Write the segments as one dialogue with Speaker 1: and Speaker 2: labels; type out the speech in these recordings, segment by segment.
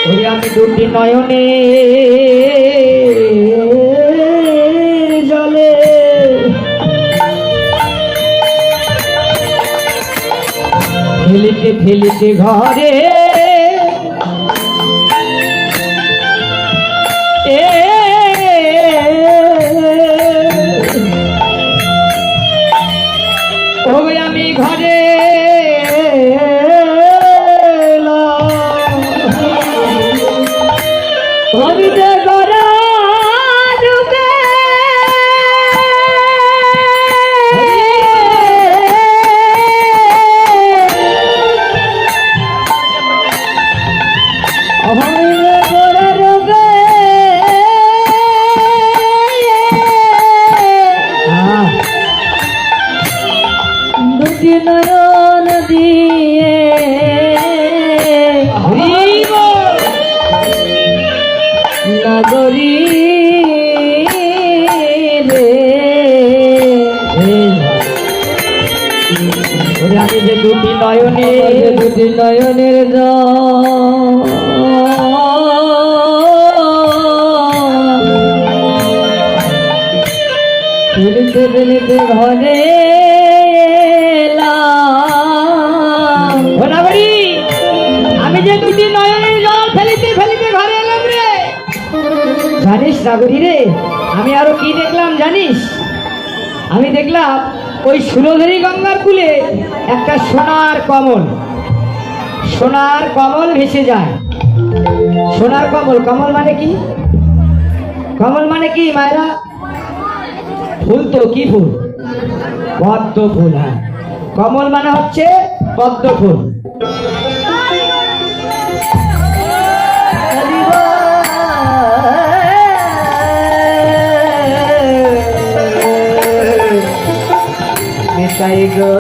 Speaker 1: ওরে আমি দুটি নয়নে জলে ফেলিতে ফেলিতে ঘরে আমি ঘরে হরিতে গড়া ডুবে নয়ন দিয়ে নাগরী রে আমি যে দুটি নয়নের ফেলিতে ফেলিতে ঘরে আমি যে দুটি নয়নের জল ফেলিতে ফেলিতে ঘরে এলাম রে। জানিস নাগরী রে, আমি আরো কি দেখলাম জানিস? আমি দেখলাম ওই সুরধরী গঙ্গার কূলে একটা সোনার কমল ভেসে যায়। সোনার কমল, কমল মানে কি? কমল মানে কি মায়েরা? ফুল তো, কি ফুল? পদ্ম ফুল। হ্যাঁ, কমল মানে হচ্ছে পদ্ম ফুল। তাই গো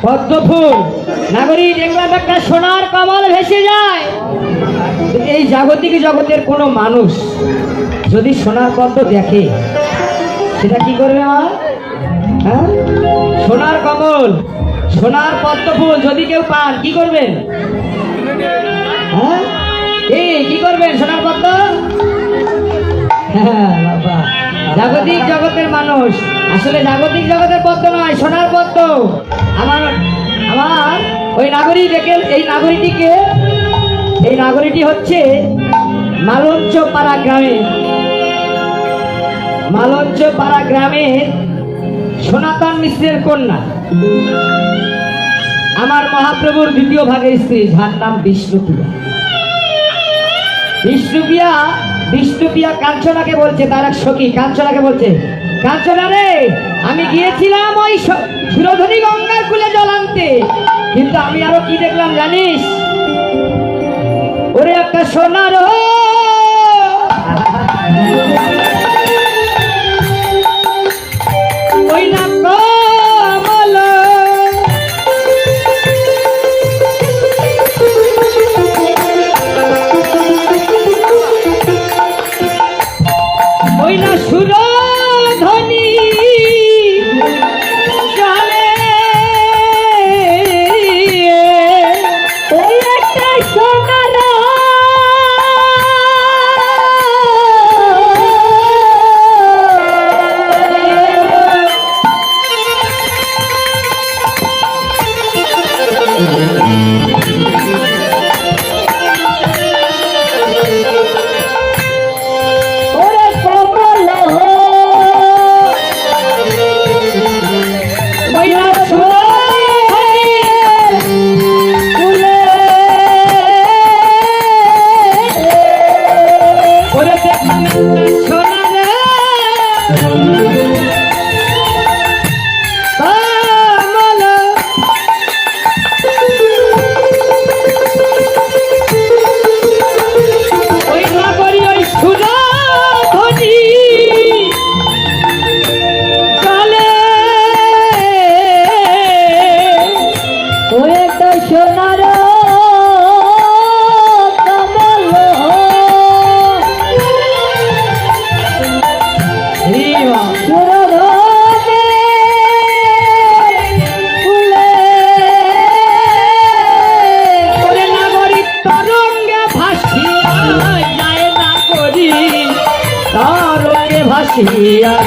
Speaker 1: পদ্ম ফুল নাগরী দেখলাম একটা সোনার কমল ভেসে যায়। এই জাগতিক জগতের কোনো মানুষ যদি সোনার পদ্ম দেখে সেটা কি করবে আমার? হ্যাঁ, সোনার কমল, সোনার পদ্ম ফুল যদি কেউ পান কি করবেন? হ্যাঁ, কি করবেন? সোনার পদ্ম। হ্যাঁ বাবা, জাগতিক জগতের মানুষ আসলে জাগতিক জগতের পদ্ম নয়, সোনার পদ্ম। আমার ওই নাগরী দেখে, এই নাগরীটি হচ্ছে মালঞ্চপাড়া গ্রামের সনাতন মিশ্রের কন্যা, আমার মহাপ্রভুর দ্বিতীয় ভাগের স্ত্রী, যার নাম বিষ্ণুপ্রিয়া কাঞ্চনাকে বলছে, তার এক সখী কাঞ্চনাকে বলছে, কাঞ্চনা রে, আমি গিয়েছিলাম ওই সুরধরী গঙ্গার কূলে জল আনতে, কিন্তু আমি আরো কি দেখলাম জানিস? ওরে একটা সোনার ওই না কমল, ওই না সুরধনী জলে ওই একটা সোনার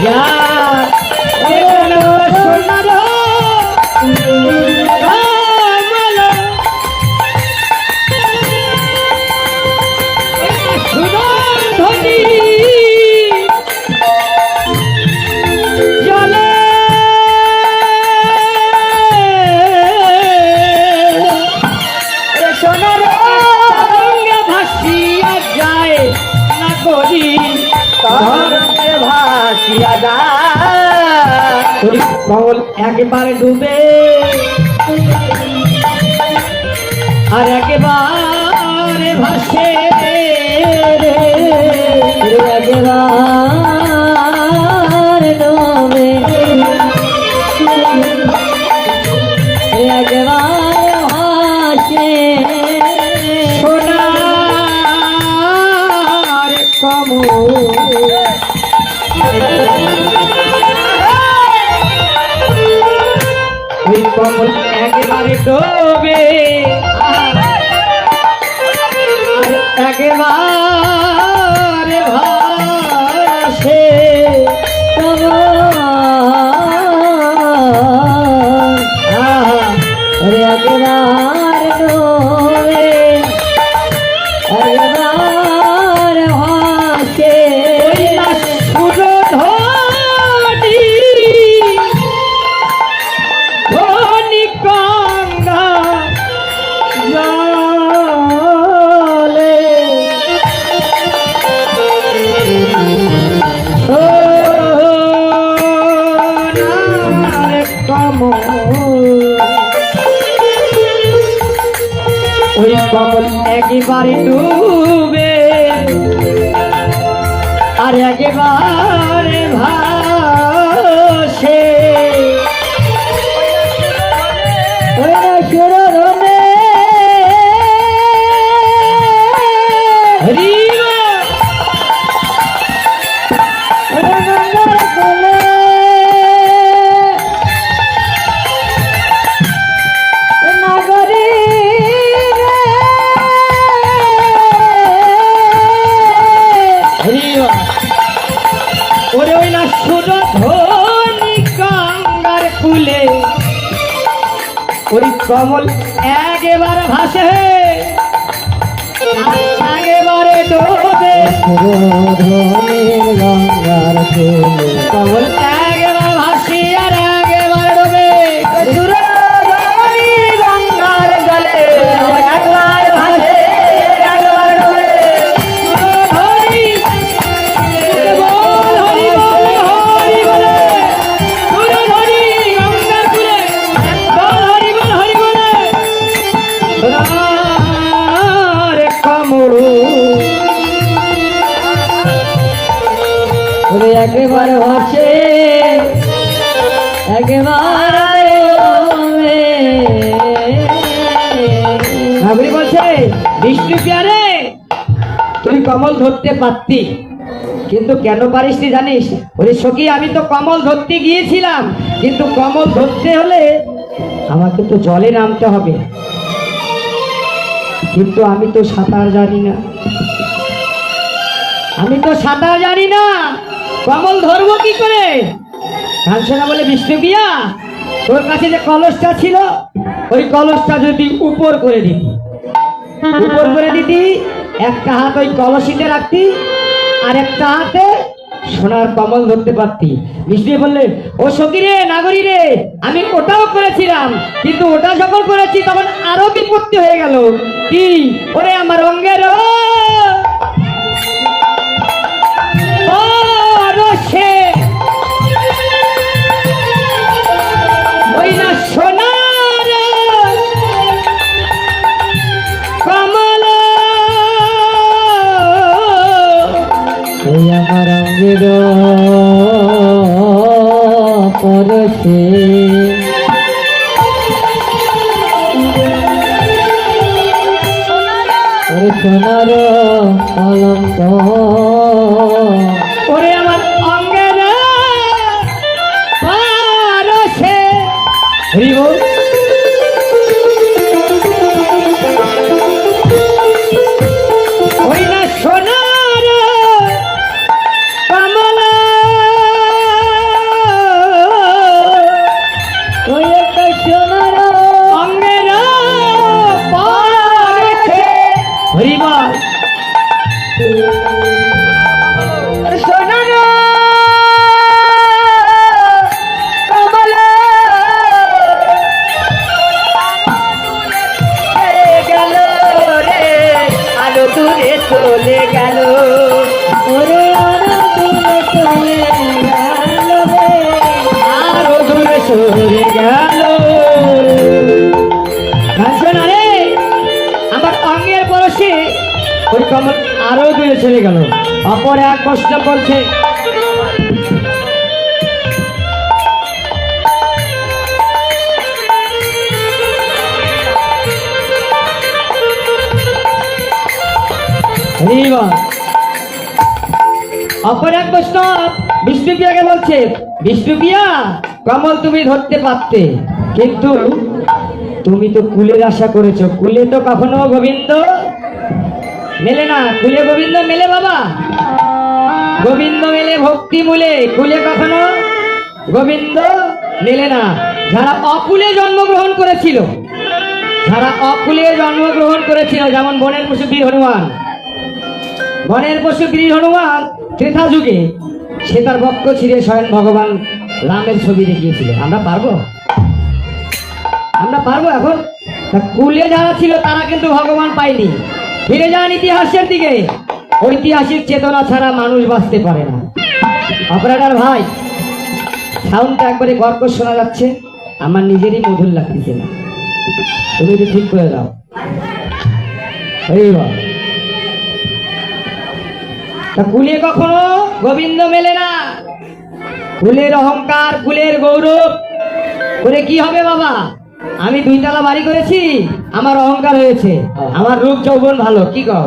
Speaker 1: যার এখানে সোনার কমল সুগন্ধি জলে সোনার রঙে ভাসিয়া যায় না করি তরঙ্গে ভাসিয়া যায় কমল একেবারে ডুবে আর একেবারে ভাসে একেবারে ডুবে একেবারে ভাসে সোনার কমল ওই কমল একেবারে ডোবে একেবারে ভাসে একেবারে ডোবে একেবারে ভাসে ওই কমল একেবারে ডুবে আর একেবারে ভাসে ওরে ওই না সুরধনি গঙ্গার কুলে ওই কমল একেবারে ভাসে একেবারে ডোবে গঙ্গার কুলে কমল একেবারে ভাসি আর একেবারে ডোবে সুরধনি গঙ্গার জলে একবার ভাসে একবার ডোবে একেবারে ভাসে একেবারে ভাবরি বলছে বিষ্ণু প্যারে তুই কমল ধরতে পারতি কিন্তু কেন পারিস নি জানিস? ওরে সখী আমি তো কমল ধরতে গিয়েছিলাম কিন্তু কমল ধরতে হলে আমাকে তো জলে নামতে হবে কিন্তু আমি তো সাঁতার জানি না কমল ধরবো কি করে? ঘানসোনা বলে বিষ্ণু প্রিয়া তোর কাছে যে কলসটা ছিল ওই কলসটা যদি উপর করে দিতি একটা হাত ওই কলসিতে রাখতি আর একটা হাতে সোনার কমল ধরতে পারতি। বিষ্ণু বললে ও সখী রে নাগরী রে আমি ওটাও করেছিলাম কিন্তু ওটা যখন করেছি তখন আরো বিপত্তি হয়ে গেল। কি ওরে আমার অঙ্গের ওই না সোনার কমল ওই আমার অঙ্গের পরশে সোনার কলঙ্ক ওরে আমার অঙ্গের পরশে ওই না সোনার কমল পড়ে গেল। কাঞ্চন আরে আমার অঙ্গের পরশে ওই কমল আরো দূরে চলে গেল। অপর এক প্রশ্ন বলছে, অপর এক প্রশ্ন বিষ্ণুপ্রিয়াকে বলছে, বিষ্ণুপ্রিয়া কমল তুমি ধরতে পারতে, কিন্তু তুমি তো কুলের আশা করেছো, কুলে তো কখনো গোবিন্দ মেলে না। কুলে গোবিন্দ মেলে বাবা, গোবিন্দ মেলে ভক্তি মূলে, কুলে কখনো গোবিন্দ মেলে না। যারা অকুলে জন্মগ্রহণ করেছিল, যারা অকুলে জন্মগ্রহণ করেছিল, যেমন বনের পশু বীর হনুমান, বনের পশু বীর হনুমান ত্রেতা যুগে সে তার বক্ষ ছিঁড়ে স্বয়ং ভগবান রামের ছবি দেখিয়েছিল। আমরা পারবো? আমরা পারবো? এখন কুলে যারা ছিল তারা কিন্তু ভগবান পায়নি। ফিরে যান ইতিহাসের দিকে, ঐতিহাসিক চেতনা ছাড়া মানুষ বাঁচতে পারে না। অপারেটর ভাই, সাউন্ডটা একবারে কর্কশ শোনা যাচ্ছে, আমার নিজেরই মধুর লাগতেছে না, তুমি একটু ঠিক করে দাও। কুলে কখনো গোবিন্দ মেলে না। কুলের অহংকার, কুলের গৌরব করে কি হবে বাবা? আমি 2 তলা বাড়ি করেছি, আমার অহংকার হয়েছে, আমার রূপ যৌবন ভালো, কি কও?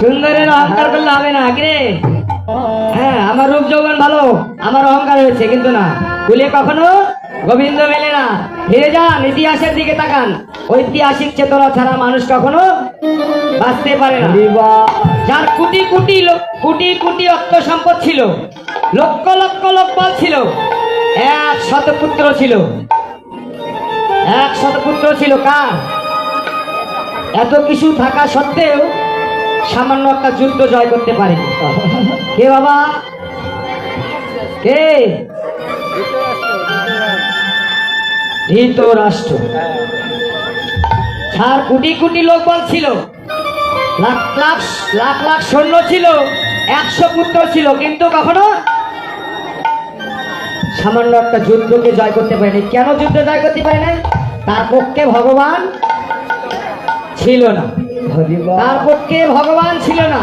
Speaker 1: সুন্দরের অহংকার করলে হবে না রে। হ্যাঁ, আমার রূপ যৌবন ভালো, আমার অহংকার হয়েছে, কিন্তু না, কুলে কখনো গোবিন্দ মেলে না। ফিরে যান ইতিহাসের দিকে তাকান, ঐতিহাসিক চেতনা ছাড়া মানুষ কখনো বাঁচতে পারে না। যার কোটি কোটি কোটি কোটি অর্থ সম্পদ ছিল, লক্ষ লক্ষ লোকবল ছিল, 100 পুত্র ছিল, 100 পুত্র ছিল, কার? এত কিছু থাকা সত্ত্বেও সামান্য একটা যুদ্ধ জয় করতে পারেনি। কে বাবা? কে? ধৃতরাষ্ট্র। যার কোটি কোটি লোকবল ছিল, লাখ লাখ লাখ লাখ সৈন্য ছিল, 100 পুত্র ছিল, কিন্তু কখনো সামান্য একটা যুদ্ধকে জয় করতে পারেনি। কেন যুদ্ধ জয় করতে পারে নাই? তার পক্ষে ভগবান ছিল না, তার পক্ষে ভগবান ছিল না।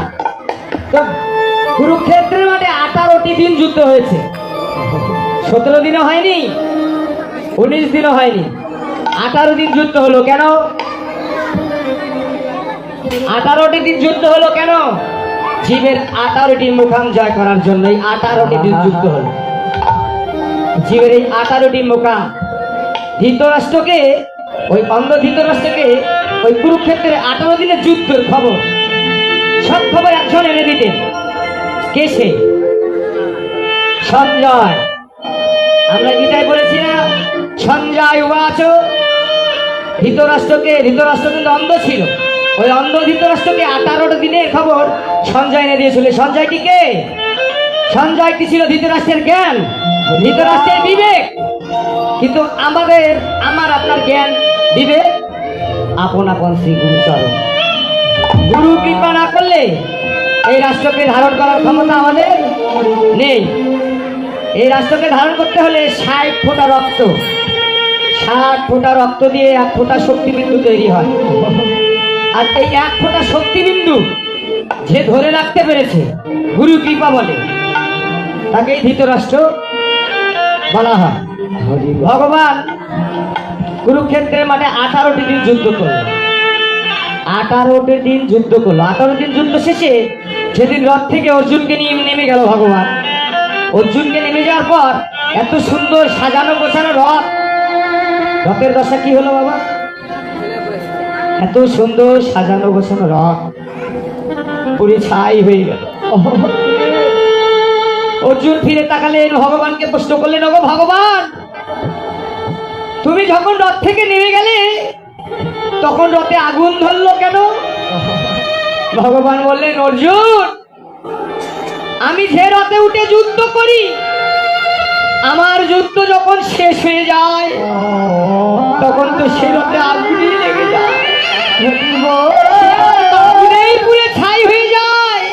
Speaker 1: তো কুরুক্ষেত্রের মাঠে 18টি দিন যুদ্ধ হয়েছে, 17 দিনও হয়নি, 19 দিনও হয়নি, 18 দিন যুদ্ধ হলো। কেন 18টি দিন যুদ্ধ হলো? কেন? জীবের 18টি মুখাম জয় করার জন্যই 18টি দিন যুদ্ধ হলো। জীবের এই 18টি মুখাম ধৃতরাষ্ট্রকে, ওই অন্ধ ধৃতরাষ্ট্রকে ওই কুরুক্ষেত্রের 18 দিনের যুদ্ধের খবর, সব খবর একজন এনে দিতেন। কে সে? সঞ্জয়। আমরা গীতায় বলেছি না, সঞ্জয় উবাচ। ধৃতরাষ্ট্র কিন্তু অন্ধ ছিল, ওই অন্ধ ধৃতরাষ্ট্রকে 18 দিনের খবর সঞ্জয় এনে দিয়েছিল। সঞ্জয়টি কে? সঞ্জয়টি ছিল ধৃতরাষ্ট্রের জ্ঞান, ধৃতরাষ্ট্রের বিবেক। কিন্তু আমার আপনার জ্ঞান বিবেক আপন আপন শ্রী গুরুচরণ। গুরু কৃপা না করলে এই রাষ্ট্রকে ধারণ করার ক্ষমতা আমাদের নেই। এই রাষ্ট্রকে ধারণ করতে হলে 60 ফোঁটা রক্ত, 60 ফোঁটা রক্ত দিয়ে 1 ফোঁটা শক্তিবিন্দু তৈরি হয়। আর এই 1 ফোঁটা শক্তিবিন্দু যে ধরে রাখতে পেরেছে, গুরু কৃপা বলে, তাকেই ধৃতরাষ্ট্র বলা হয়। ভগবান কুরুক্ষেত্রের মাঠে 18টি দিন যুদ্ধ করলো, 18টি দিন যুদ্ধ করলো। 18 দিন যুদ্ধ শেষে সেদিন রথ থেকে অর্জুনকে নিয়ে নেমে গেল ভগবান। অর্জুনকে নেমে যাওয়ার পর এত সুন্দর সাজানো গোছানো রথ, রথের দশা কি হলো বাবা? এত সুন্দর সাজানো গোছানো রথ পুরি ছাই হয়ে গেল। অর্জুন ফিরে তাকালেন, ভগবানকে প্রশ্ন করলেন, ওগো ভগবান, তুমি যখন রথ থেকে নেমে গেলে তখন রথে আগুন ধরলো কেন? ভগবান বললেন, অর্জুন, আমি যে রথে উঠে যুদ্ধ করি, আমার যুদ্ধ যখন শেষ হয়ে যায় তখন তো সে রথে আগুনই লেগে যায়, আগুনেই পুড়ে ছাই হয়ে যায়।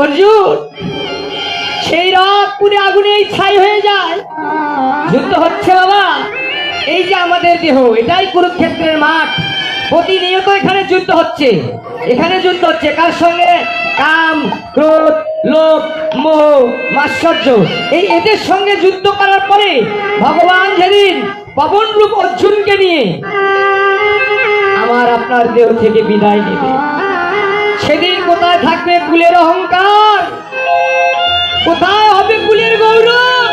Speaker 1: অর্জুন, সেই রক পুড়ে আগুনেই ছাই হয়ে যায়। যুদ্ধ হচ্ছে বাবা, এই যে আমাদের দেহ, এটাই কুরুক্ষেত্রের মাঠ। প্রতিনিয়ত এখানে যুদ্ধ হচ্ছে, এখানে যুদ্ধ হচ্ছে। কার সঙ্গে? কাম, ক্রোধ, লোভ, মোহ, মাৎসর্য, এই এদের সঙ্গে যুদ্ধ করার পরে ভগবান যেদিন পবন রূপ অর্জুনকে নিয়ে আমার আপনার দেহ থেকে বিদায় নেবে, সেদিন কোথায় থাকবে কুলের অহংকার? কোথায় হবে কুলের গৌরব?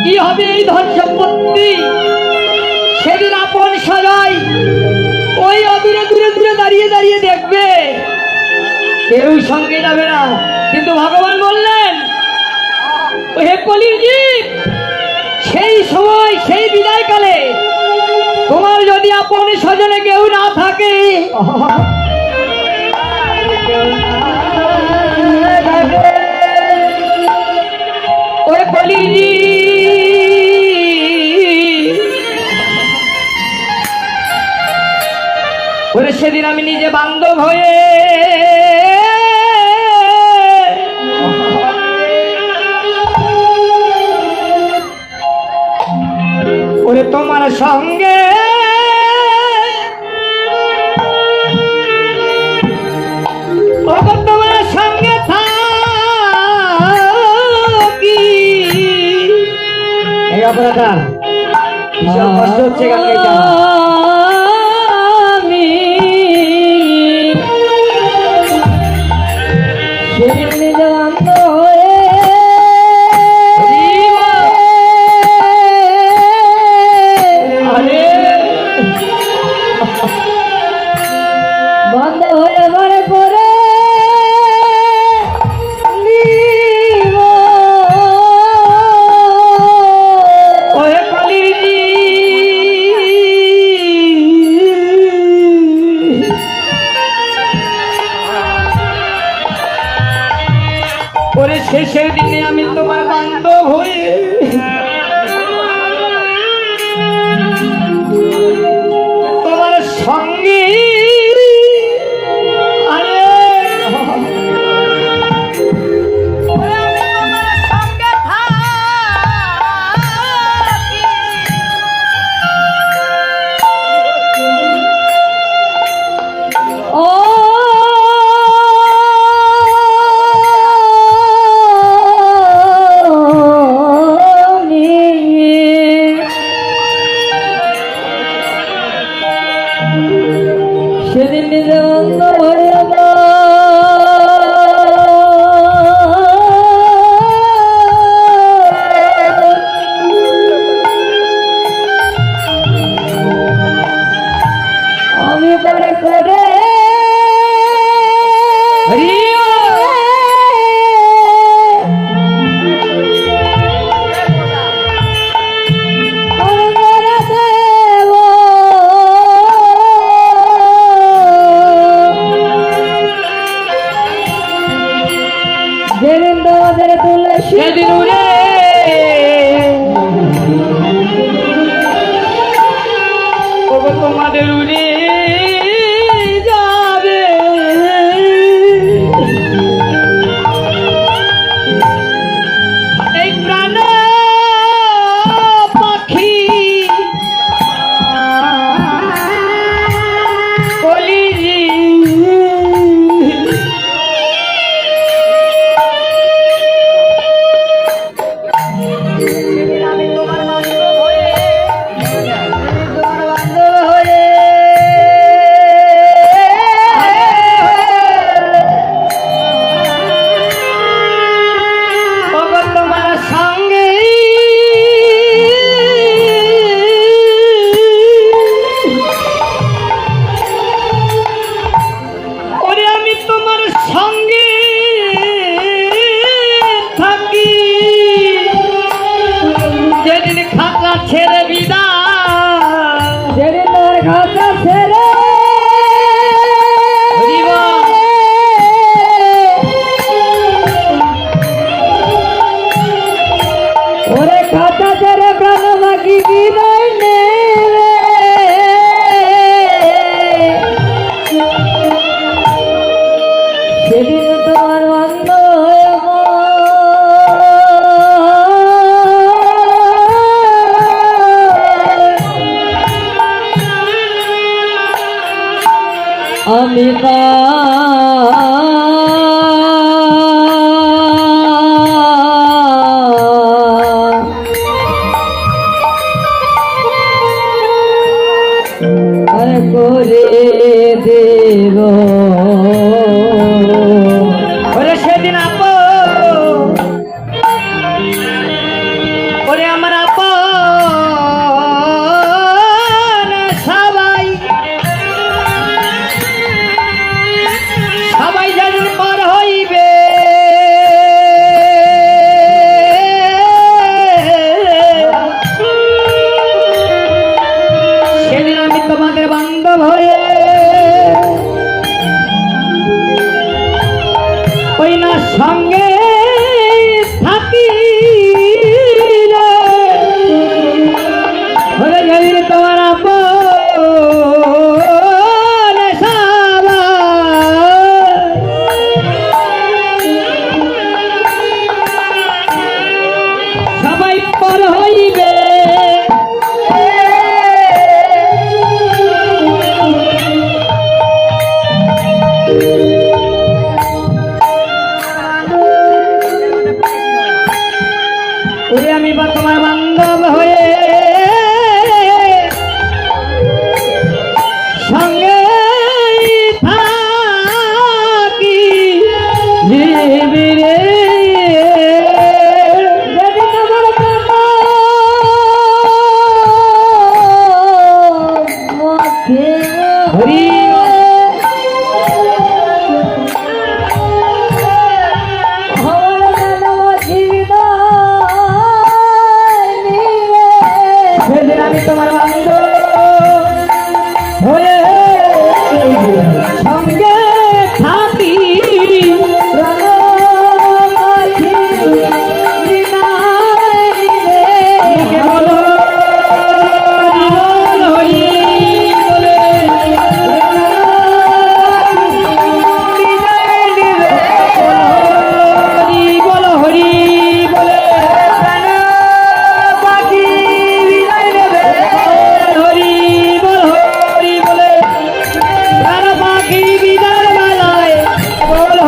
Speaker 1: কি হবে এই ধন সম্পত্তি? সেদিন আপন সবাই ওই অদূরে দূরে দূরে দাঁড়িয়ে দাঁড়িয়ে দেখবে, কেউ সঙ্গে যাবে না। কিন্তু ভগবান বললেন, হে কলির জীব, সেই সময় সেই বিদায়কালে তোমার যদি আপন স্বজনে কেউ না থাকে, ওই কলির জীব, ওরে সেদিন আমি নিজে বান্ধব হয়ে ওরে তোমার সঙ্গে তোমার সঙ্গে থাকি। এই অপরাধ কষ্ট হচ্ছে গান গাইতে শেষের দিনে আমি তোমার বান্ধব হয়ে তোমার সঙ্গে সেদিন নিজে অন্ধ হয়ে আমি পরে করে সেদিন উড়ে তোমাদের উড়ে যাবে এই প্রাণ পাখি কলিজি। অম্বিকা করে দেব ওরে সেদিন আপো ওরে আমার আপো সবাই সবাই যেদিন পর হইবে সেদিন আমি তোমাদের বান্ধব হয়ে ওই না সঙ্গে থাকি রে যেদিন তোমার আপন সবাই পর হইবে ওরে আমি বা তোমার